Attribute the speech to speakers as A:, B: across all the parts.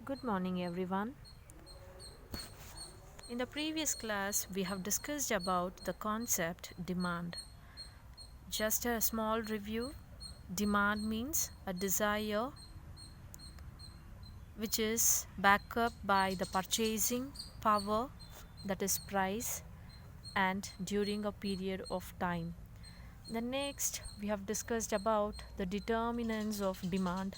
A: Good morning, everyone. In the previous class, we have discussed about the concept demand. Just a small review. Demand means a desire which is backed up by the purchasing power, that is price, and during a period of time. The next, we have discussed about the determinants of demand.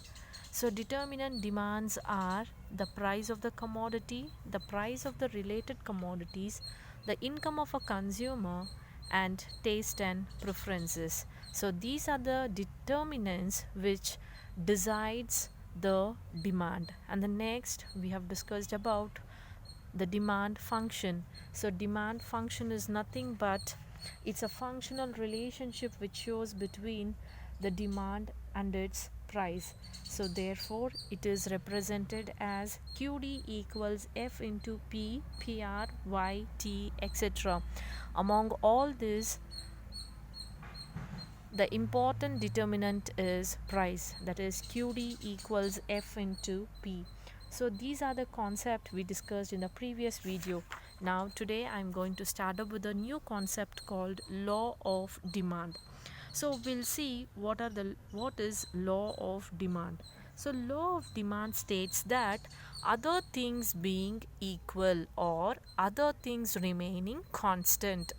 A: So determinant demands are the price of the commodity, the price of the related commodities, the income of a consumer, and taste and preferences. So these are the determinants which decides the demand. And the next, we have discussed about the demand function. So demand function is nothing but it's a functional relationship which shows between the demand and its price. So therefore it is represented as QD equals F into P, PR, Y, T, etc. Among all this, the important determinant is price, that is QD equals F into P. So these are the concepts we discussed in the previous video. Now today I'm going to start up with a new concept called law of demand. So we'll see what is law of demand. So law of demand states that other things being equal or other things remaining constant.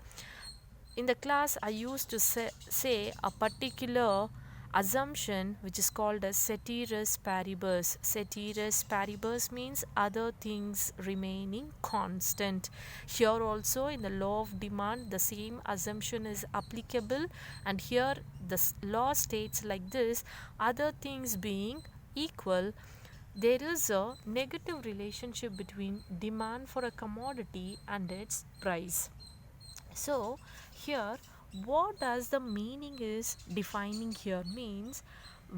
A: In the class I used to say a particular assumption which is called as ceteris paribus. Ceteris paribus means other things remaining constant. Here also in the law of demand the same assumption is applicable, and here the law states like this: other things being equal, there is a negative relationship between demand for a commodity and its price. So here what does the meaning is defining here means,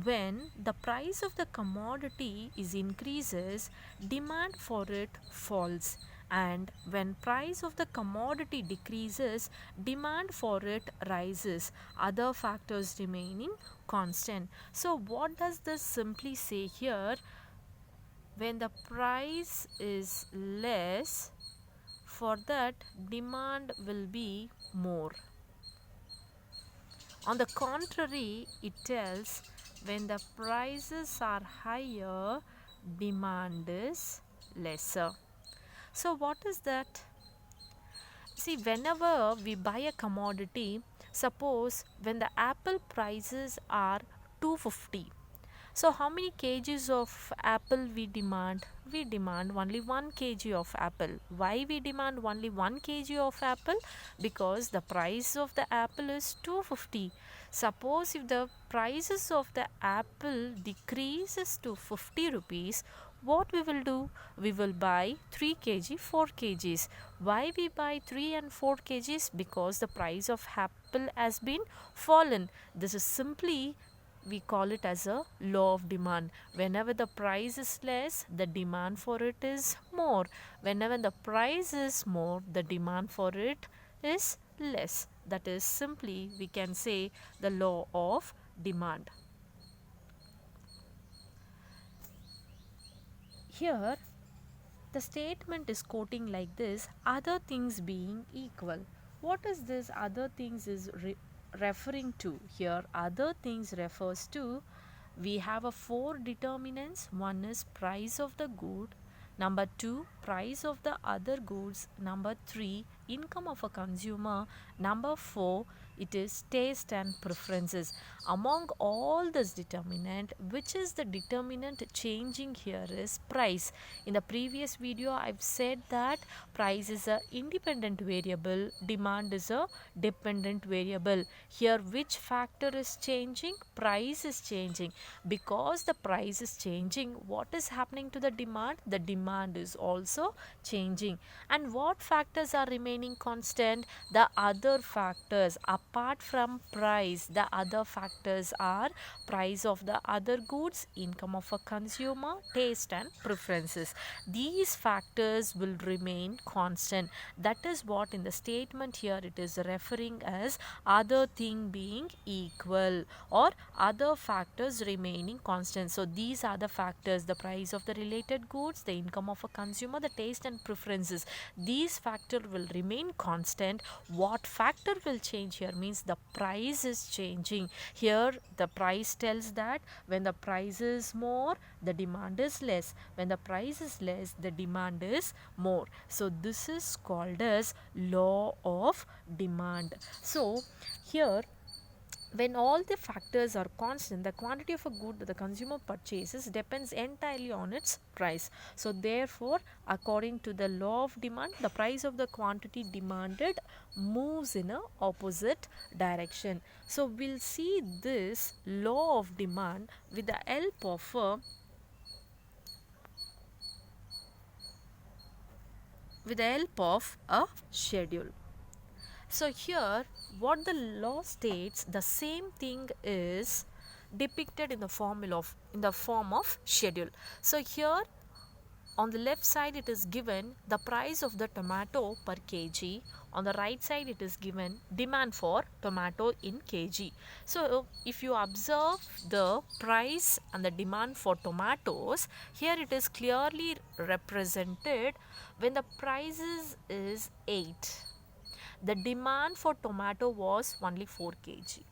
A: when the price of the commodity is increases, demand for it falls, and when price of the commodity decreases, demand for it rises, other factors remaining constant. So what does this simply say here? When the price is less, for that demand will be more. On the contrary, it tells when the prices are higher, demand is lesser. So what is that? See, whenever we buy a commodity, suppose when the apple prices are 250, so how many kgs of apple we demand? We demand only 1 kg of apple. Why we demand only 1 kg of apple? Because the price of the apple is 250. Suppose if the prices of the apple decreases to 50 rupees, what we will do? We will buy 3 kg, 4 kgs. Why we buy 3 and 4 kgs? Because the price of apple has been fallen. This is simply, we call it as a law of demand. Whenever the price is less, the demand for it is more. Whenever the price is more, the demand for it is less. That is simply, we can say, the law of demand. Here the statement is quoting like this: other things being equal. What is this other things is referring to? Here other things refers to, we have a 4 determinants. One is price of the good, number 2 price of the other goods, number 3 income of a consumer, number 4 it is taste and preferences. Among all this determinant, which is the determinant changing here is price. In the previous video I've said that price is a independent variable, demand is a dependent variable. Here which factor is changing? Price is changing. Because the price is changing, what is happening to the demand? The demand is also changing. And what factors are remaining constant? The other factors. Up apart from price, the other factors are price of the other goods, income of a consumer, taste and preferences. These factors will remain constant. That is what in the statement here it is referring as other thing being equal or other factors remaining constant. So these are the factors: the price of the related goods, the income of a consumer, the taste and preferences. These factor will remain constant. What factor will change here means the price is changing. Here the price tells that when the price is more, the demand is less. When the price is less, the demand is more. So this is called as law of demand. So here, when all the factors are constant, the quantity of a good that the consumer purchases depends entirely on its price. So therefore, according to the law of demand, the price of the quantity demanded moves in a opposite direction. So we'll see this law of demand with the help of a schedule. So here what the law states, the same thing is depicted in the form of schedule. So here on the left side it is given the price of the tomato per kg. On the right side it is given demand for tomato in kg. So if you observe the price and the demand for tomatoes, here it is clearly represented. When the price is 8, the demand for tomato was only 4 kg.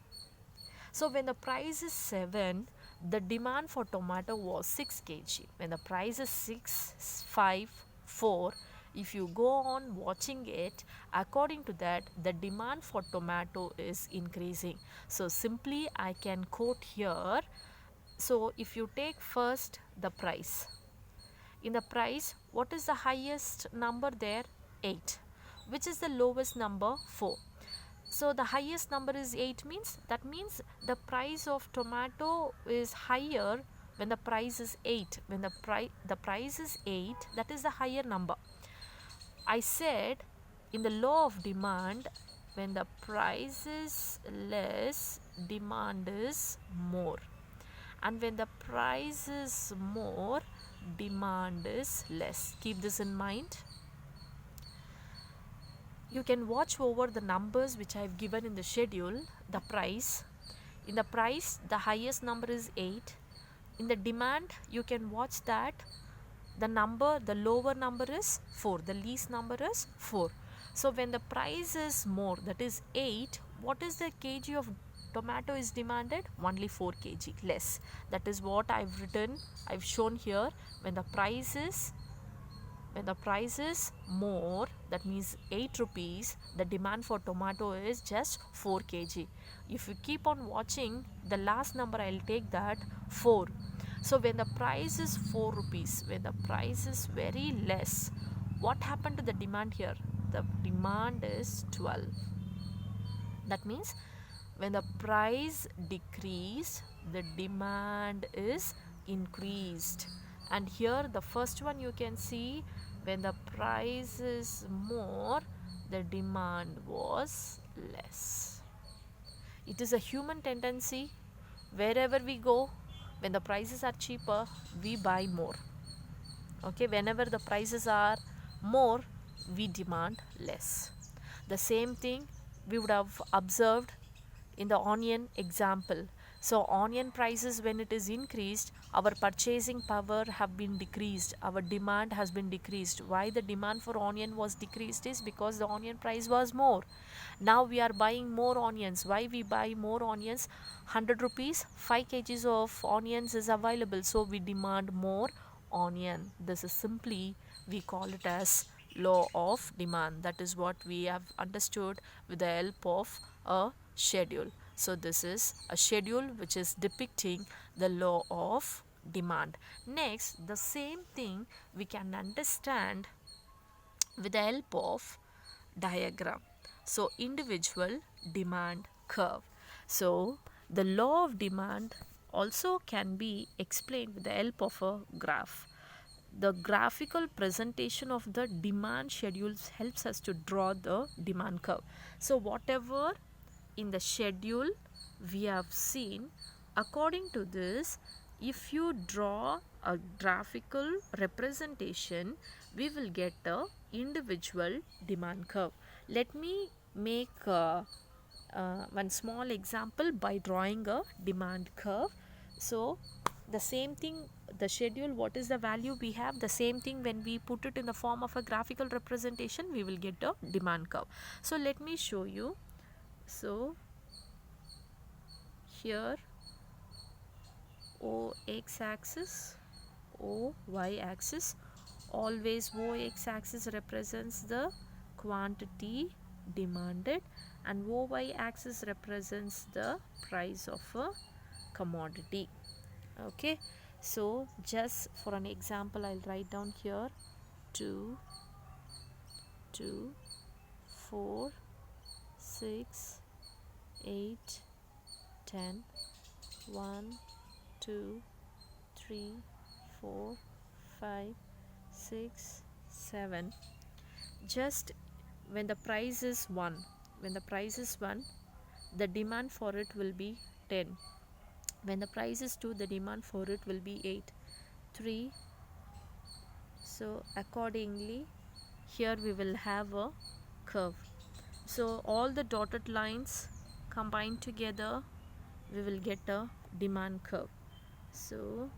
A: So when the price is 7, the demand for tomato was 6 kg. When the price is 6, 5, 4, if you go on watching it, according to that, the demand for tomato is increasing. So simply I can quote here. So if you take first the price. In the price, what is the highest number there? 8. Which is the lowest number? 4. So the highest number is 8 means, that means the price of tomato is higher when the price is 8. When the price is 8, that is the higher number. I said in the law of demand, when the price is less, demand is more. And when the price is more, demand is less. Keep this in mind. You can watch over the numbers which I have given in the schedule. The price, in the price the highest number is 8. In the demand you can watch that the lower number is 4, the least number is 4. So when the price is more, that is 8, what is the kg of tomato is demanded? Only 4 kg less. That is what I've shown here. When the price is more, that means 8 rupees, the demand for tomato is just 4 kg. If you keep on watching, the last number I'll take that 4. So when the price is 4 rupees, when the price is very less, what happened to the demand here? The demand is 12. That means when the price decreased, the demand is increased. And here the first one you can see, when the price is more, the demand was less. It is a human tendency. Wherever we go, when the prices are cheaper, we buy more. Okay, whenever the prices are more, we demand less. The same thing we would have observed in the onion example. So onion prices, when it is increased, our purchasing power have been decreased, our demand has been decreased. Why the demand for onion was decreased is because the onion price was more. Now we are buying more onions. Why we buy more onions? 100 rupees, 5 kgs of onions is available, so we demand more onion. This is simply, we call it as law of demand. That is what we have understood with the help of a schedule. So this is a schedule which is depicting the law of demand. Next, the same thing we can understand with the help of diagram. So individual demand curve. So the law of demand also can be explained with the help of a graph. The graphical presentation of the demand schedules helps us to draw the demand curve. So whatever in the schedule we have seen, according to this, if you draw a graphical representation, we will get a individual demand curve. Let me make one small example by drawing a demand curve. So the same thing, the schedule, what is the value we have, the same thing when we put it in the form of a graphical representation, we will get a demand curve. So let me show you. So here O x axis, O y axis, always O x axis represents the quantity demanded and O y axis represents the price of a commodity. Okay, so just for an example, I'll write down here 2, 4, 6, 8, 10, 1, 2, 3, 4, 5, 6, 7. Just when the price is 1, the demand for it will be 10. When the price is 2, the demand for it will be 8, 3. So accordingly, here we will have a curve. So all the dotted lines combined together, we will get a demand curve. So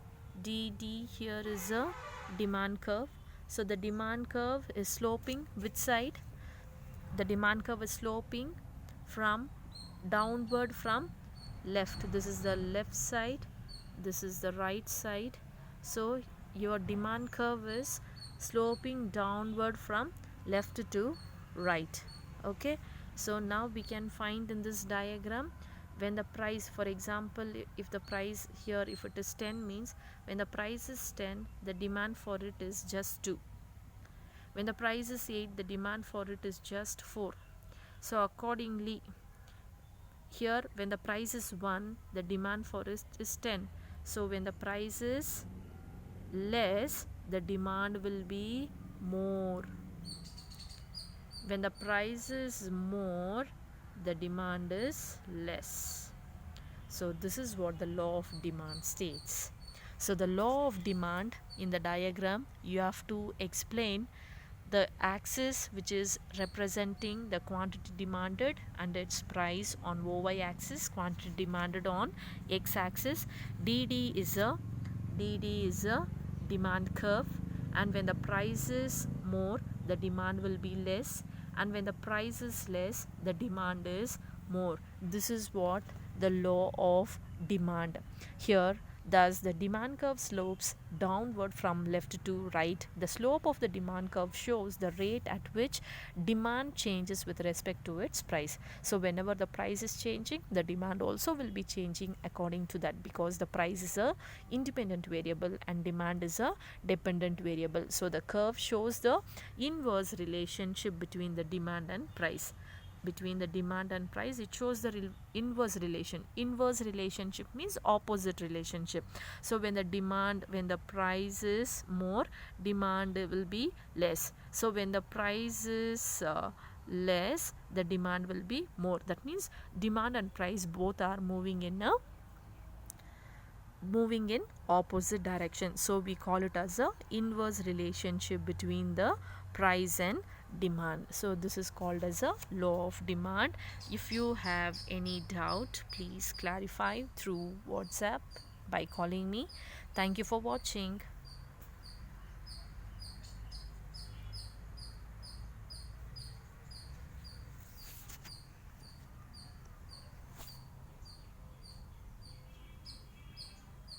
A: DD here is a demand curve. So the demand curve is sloping which side? The demand curve is sloping from downward from left. This is the left side, this is the right side. So your demand curve is sloping downward from left to right. Okay, so now we can find in this diagram, when the price, for example, if the price here, if it is 10, means when the price is 10, the demand for it is just 2. When the price is 8, the demand for it is just 4. So accordingly, here when the price is 1, the demand for it is 10. So when the price is less, the demand will be more. When the price is more, the demand is less. So this is what the law of demand states. So the law of demand, in the diagram you have to explain the axis which is representing the quantity demanded and its price on OY axis, quantity demanded on X axis. DD is a demand curve, and when the price is more, the demand will be less, and when the price is less, the demand is more. This is what the law of demand. Here, thus the demand curve slopes downward from left to right. The slope of the demand curve shows the rate at which demand changes with respect to its price. So whenever the price is changing, the demand also will be changing according to that, because the price is a independent variable and demand is a dependent variable. So the curve shows the inverse relationship between the demand and price. Between the demand and price, it shows the inverse relation. Inverse relationship means opposite relationship. So when the price is more, demand will be less. So when the price is less, the demand will be more. That means demand and price both are moving in opposite direction. So we call it as a inverse relationship between the price and demand. So this is called as a law of demand. If you have any doubt, please clarify through WhatsApp by calling me. Thank you for watching.